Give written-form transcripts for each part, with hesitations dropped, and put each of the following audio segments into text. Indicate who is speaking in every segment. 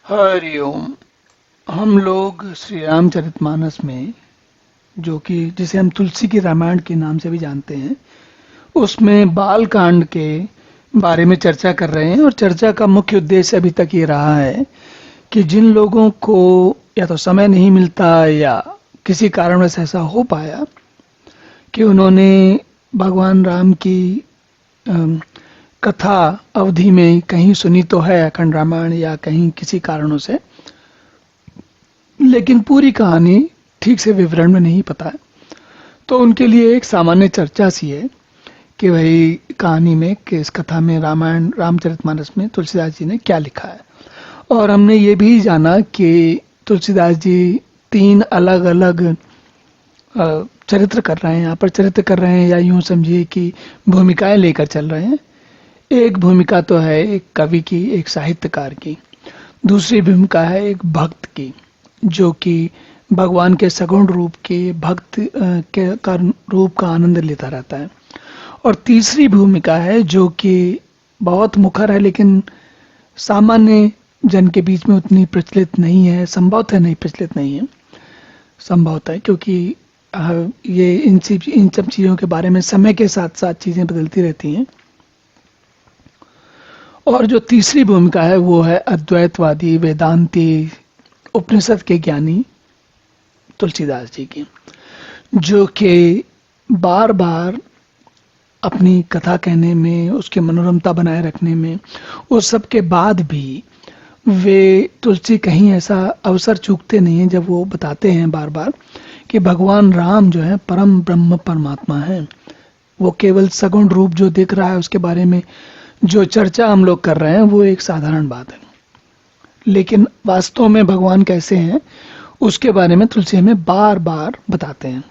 Speaker 1: हरिओम। हम लोग श्री रामचरितमानस में, जो कि जिसे हम तुलसी की रामायण के नाम से भी जानते हैं, उसमें बाल कांड के बारे में चर्चा कर रहे हैं। और चर्चा का मुख्य उद्देश्य अभी तक ये रहा है कि जिन लोगों को या तो समय नहीं मिलता या किसी कारणवश ऐसा हो पाया कि उन्होंने भगवान राम की अम, कथा अवधि में कहीं सुनी तो है अखंड रामायण, या कहीं किसी कारणों से, लेकिन पूरी कहानी ठीक से विवरण में नहीं पता है, तो उनके लिए एक सामान्य चर्चा सी है कि भाई कहानी में, कि इस कथा में, रामायण रामचरितमानस में तुलसीदास जी ने क्या लिखा है। और हमने ये भी जाना कि तुलसीदास जी तीन अलग अलग चरित्र कर रहे हैं, यहाँ पर चरित्र कर रहे हैं, या यूं समझिए कि भूमिकाएं लेकर चल रहे हैं। एक भूमिका तो है एक कवि की, एक साहित्यकार की। दूसरी भूमिका है एक भक्त की, जो कि भगवान के सगुण रूप के भक्त के का रूप का आनंद लेता रहता है। और तीसरी भूमिका है जो कि बहुत मुखर है, लेकिन सामान्य जन के बीच में उतनी प्रचलित नहीं है, संभवतः नहीं प्रचलित नहीं है, संभवतः है, क्योंकि ये इन सब चीज़ों के बारे में समय के साथ साथ चीज़ें बदलती रहती हैं। और जो तीसरी भूमिका है वो है अद्वैतवादी, वेदांती, उपनिषद के ज्ञानी तुलसीदास जी की, जो कि बार बार अपनी कथा कहने में, उसकी मनोरमता बनाए रखने में, उस सब के बाद भी वे तुलसी कहीं ऐसा अवसर चूकते नहीं हैं जब वो बताते हैं बार बार कि भगवान राम जो है परम ब्रह्म परमात्मा है। वो केवल सगुण रूप जो दिख रहा है उसके बारे में जो चर्चा हम लोग कर रहे हैं वो एक साधारण बात है, लेकिन वास्तव में भगवान कैसे हैं उसके बारे में तुलसी हमें बार बार बताते हैं।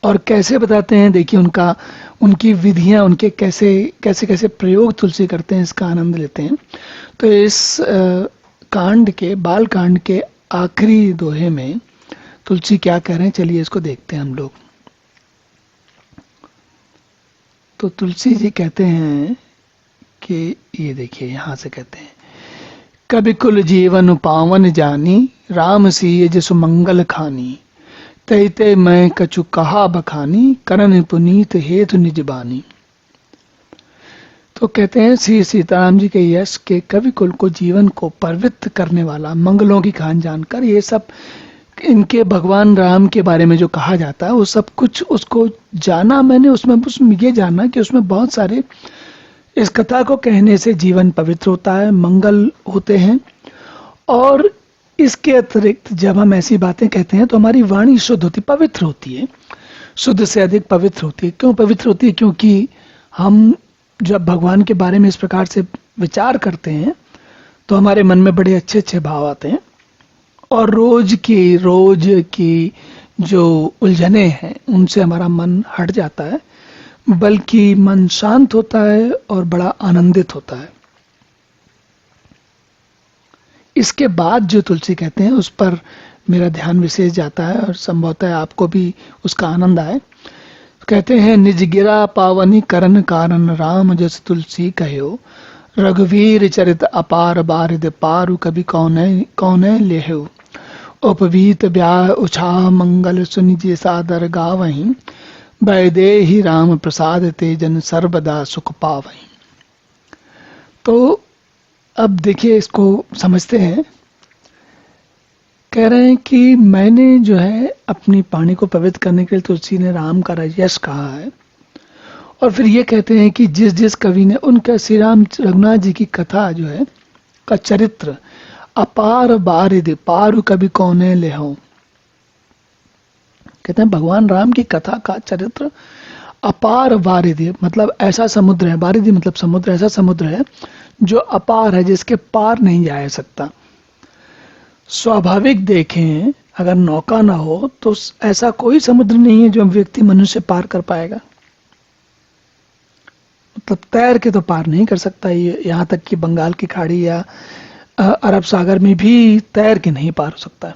Speaker 1: और कैसे बताते हैं, देखिए उनकी विधियां, उनके कैसे कैसे कैसे प्रयोग तुलसी करते हैं, इसका आनंद लेते हैं। तो इस कांड के, बाल कांड के आखिरी दोहे में तुलसी क्या कह रहे हैं, चलिए इसको देखते हैं हम लोग। तो तुलसी जी कहते हैं कि, ये देखिए यहाँ से कहते हैं, कभी कुल जीवन पावन जानी, राम सिय जसु मंगल खानी, तय तय मैं कछु कहा बखानी, करन पुनीत हेतु निज बानी। तो कहते हैं श्री सीताराम जी के यश के कवि कुल को, जीवन को पवित्र करने वाला, मंगलों की खान जानकर, ये सब इनके भगवान राम के बारे में जो कहा जाता है वो सब कुछ उसको जाना मैंने, उसमें ये जाना कि उसमें बहुत सारे, इस कथा को कहने से जीवन पवित्र होता है, मंगल होते हैं। और इसके अतिरिक्त जब हम ऐसी बातें कहते हैं तो हमारी वाणी शुद्ध होती, पवित्र होती है, शुद्ध से अधिक पवित्र होती है। क्यों पवित्र होती है? क्योंकि हम जब भगवान के बारे में इस प्रकार से विचार करते हैं तो हमारे मन में बड़े अच्छे अच्छे भाव आते हैं, और रोज की जो उलझने हैं उनसे हमारा मन हट जाता है, बल्कि मन शांत होता है और बड़ा आनंदित होता है। इसके बाद जो तुलसी कहते हैं उस पर मेरा ध्यान विशेष जाता है, और संभवतः आपको भी उसका आनंद आए। कहते हैं, निज गिरा पावनी करन कारण, राम जस तुलसी कहो, रघुवीर चरित अपार बारिद, पारु कवि कौने लेहु, उपवीत ब्याह उछाह मंगल, सुनि जे सादर गावहीं, वैदेही राम प्रसाद ते, जन सर्वदा सुख पावहीं। तो अब देखिए, इसको समझते हैं। कह रहे हैं कि मैंने जो है अपनी पानी को पवित्र करने के लिए तुलसी ने राम का यश कहा है, और फिर ये कहते हैं कि जिस जिस कवि ने उनका, श्री राम रघुनाथ जी की कथा जो है का चरित्र अपार बारिद, पारु कवि कौने लेहो। कहते हैं भगवान राम की कथा का चरित्र अपार बारिद, मतलब ऐसा समुद्र है, बारिद मतलब समुद्र, ऐसा समुद्र है जो अपार है, जिसके पार नहीं जाया सकता। स्वाभाविक देखें, अगर नौका ना हो तो ऐसा कोई समुद्र नहीं है जो व्यक्ति मनुष्य पार कर पाएगा। मतलब तैर के तो पार नहीं कर सकता, ये यहाँ तक कि बंगाल की खाड़ी या अरब सागर में भी तैर के नहीं पार हो सकता है।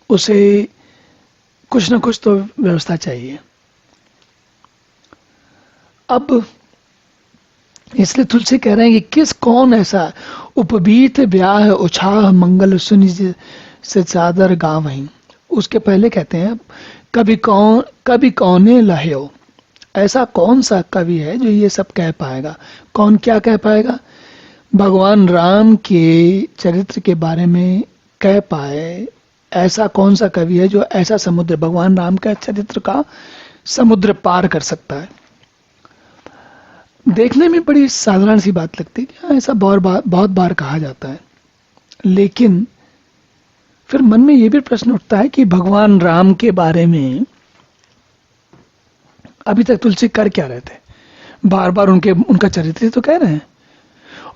Speaker 1: उसे कुछ ना कुछ तो व्यवस्था चाहिए। अब इसलिए तुलसी कह रहे हैं कि किस कौन ऐसा उपबीत ब्याह उछाह मंगल सुनि से चादर गावहीं। उसके पहले कहते हैं कभी कौने लह्यो, ऐसा कौन सा कवि है जो ये सब कह पाएगा। कौन क्या कह पाएगा? भगवान राम के चरित्र के बारे में कह पाए ऐसा कौन सा कवि है जो ऐसा समुद्र, भगवान राम का चरित्र का समुद्र पार कर सकता है। देखने में बड़ी साधारण सी बात लगती है कि हाँ, ऐसा बहुत बार कहा जाता है, लेकिन फिर मन में ये भी प्रश्न उठता है कि भगवान राम के बारे में अभी तक तुलसी कर क्या रहे थे? बार बार उनका चरित्र तो कह रहे हैं,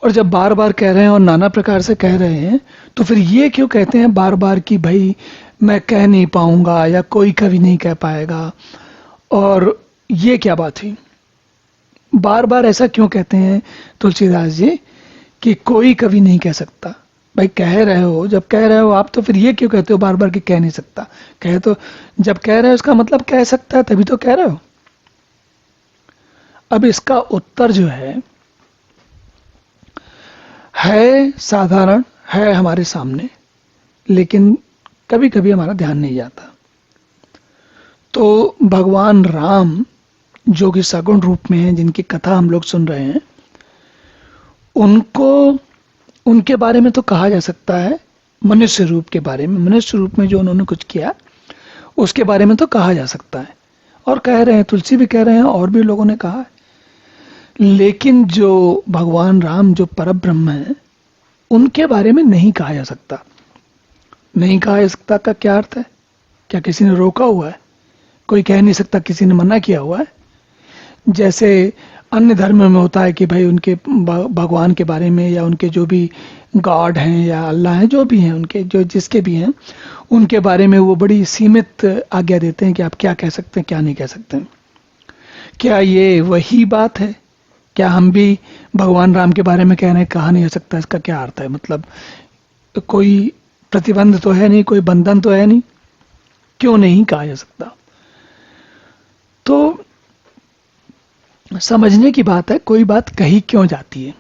Speaker 1: और जब बार बार कह रहे हैं और नाना प्रकार से कह रहे हैं, तो फिर ये क्यों कहते हैं बार बार कि भाई मैं कह नहीं पाऊंगा या कोई कवि नहीं कह पाएगा, और ये क्या बात हुई? बार बार ऐसा क्यों कहते हैं तुलसीदास जी कि कोई कवि नहीं कह सकता? भाई कह रहे हो, जब कह रहे हो आप, तो फिर ये क्यों कहते हो बार बार कि कह नहीं सकता? कहे तो जब कह रहे हो उसका मतलब कह सकता है, तभी तो कह रहे हो। अब इसका उत्तर जो है साधारण, है हमारे सामने, लेकिन कभी कभी हमारा ध्यान नहीं जाता। तो भगवान राम जो कि सगुण रूप में हैं, जिनकी कथा हम लोग सुन रहे हैं, उनके बारे में तो कहा जा सकता है, मनुष्य रूप के बारे में, मनुष्य रूप में जो उन्होंने कुछ किया उसके बारे में तो कहा जा सकता है, और कह रहे हैं, तुलसी भी कह रहे हैं और भी लोगों ने कहा है। लेकिन जो भगवान राम जो परब्रह्म है, उनके बारे में नहीं कहा जा सकता। नहीं कहा जा सकता का क्या अर्थ है? क्या किसी ने रोका हुआ है? कोई कह नहीं सकता, किसी ने मना किया हुआ है? जैसे अन्य धर्म में होता है कि भाई उनके भगवान के बारे में, या उनके जो भी गॉड हैं या अल्लाह हैं, जो भी हैं, उनके जो जिसके भी हैं, उनके बारे में वो बड़ी सीमित आज्ञा देते हैं कि आप क्या कह सकते हैं, क्या नहीं कह सकते हैं। क्या ये वही बात है? क्या हम भी भगवान राम के बारे में कह रहे हैं कहा नहीं हो सकता? इसका क्या अर्थ है? मतलब कोई प्रतिबंध तो है नहीं, कोई बंधन तो है नहीं, क्यों नहीं कहा जा सकता? तो समझने की बात है, कोई बात कही क्यों जाती है?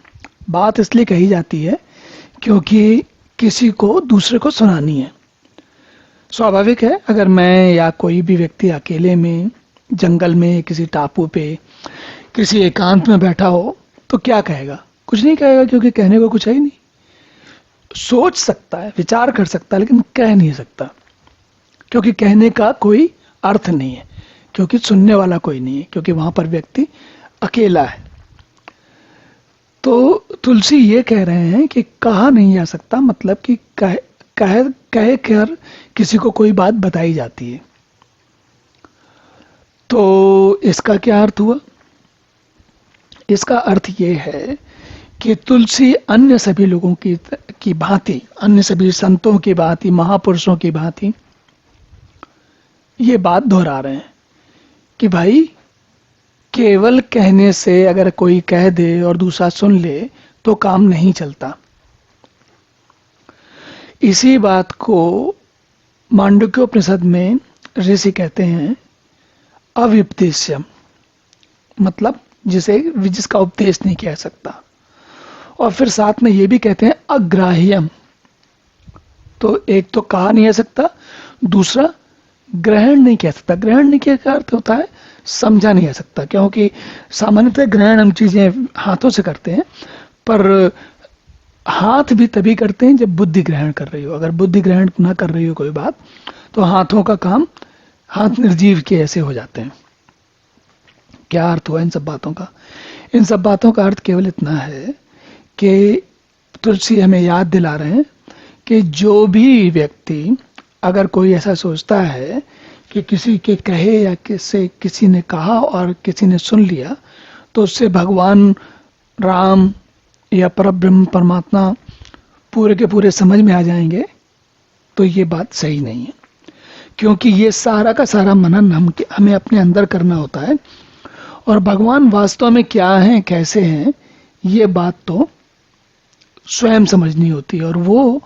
Speaker 1: बात इसलिए कही जाती है क्योंकि किसी को दूसरे को सुनानी है। स्वाभाविक है, अगर मैं या कोई भी व्यक्ति अकेले में जंगल में किसी टापू पे किसी एकांत में बैठा हो तो क्या कहेगा? कुछ नहीं कहेगा, क्योंकि कहने को कुछ है ही नहीं। सोच सकता है, विचार कर सकता है, लेकिन कह नहीं सकता, क्योंकि कहने का कोई अर्थ नहीं है, क्योंकि सुनने वाला कोई नहीं है, क्योंकि वहां पर व्यक्ति अकेला है। तो तुलसी ये कह रहे हैं कि कहा नहीं जा सकता, मतलब कि कह कर किसी को कोई बात बताई जाती है। तो इसका क्या अर्थ हुआ? इसका अर्थ ये है कि तुलसी अन्य सभी लोगों की भांति, अन्य सभी संतों की भांति, महापुरुषों की भांति ये बात दोहरा रहे हैं कि भाई केवल कहने से, अगर कोई कह दे और दूसरा सुन ले तो काम नहीं चलता। इसी बात को मांडुक्योपनिषद में ऋषि कहते हैं अव्युपदेश्यम, मतलब जिसका उपदेश नहीं कह सकता। और फिर साथ में ये भी कहते हैं अग्राह्यम, तो एक तो कहा नहीं जा सकता, दूसरा ग्रहण नहीं कह सकता। ग्रहण नहीं किया का अर्थ होता है समझा नहीं जा सकता, क्योंकि सामान्यतः ग्रहण हम चीजें हाथों से करते हैं, पर हाथ भी तभी करते हैं जब बुद्धि ग्रहण कर रही हो। अगर बुद्धि ग्रहण ना कर रही हो कोई बात, तो हाथों का काम हाथ निर्जीव के ऐसे हो जाते हैं। क्या अर्थ हुआ इन सब बातों का? इन सब बातों का अर्थ केवल इतना है कि तुलसी हमें याद दिला रहे हैं कि जो भी व्यक्ति, अगर कोई ऐसा सोचता है कि किसी के कहे या किसी ने कहा और किसी ने सुन लिया तो उससे भगवान राम या परब्रह्म परमात्मा पूरे के पूरे समझ में आ जाएंगे, तो ये बात सही नहीं है। क्योंकि ये सारा का सारा मनन हमें अपने अंदर करना होता है, और भगवान वास्तव में क्या हैं, कैसे हैं, ये बात तो स्वयं समझनी होती है। और वो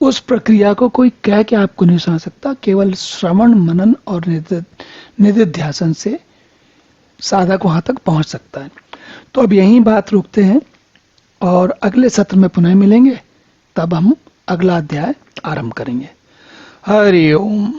Speaker 1: उस प्रक्रिया को कोई कह के आपको नहीं सुना सकता, केवल श्रवण मनन और निधिध्यासन से साधक वहां तक पहुंच सकता है। तो तो अब यहीं बात रोकते हैं और अगले सत्र में पुनः मिलेंगे, तब हम अगला अध्याय आरंभ करेंगे। हरि ओम।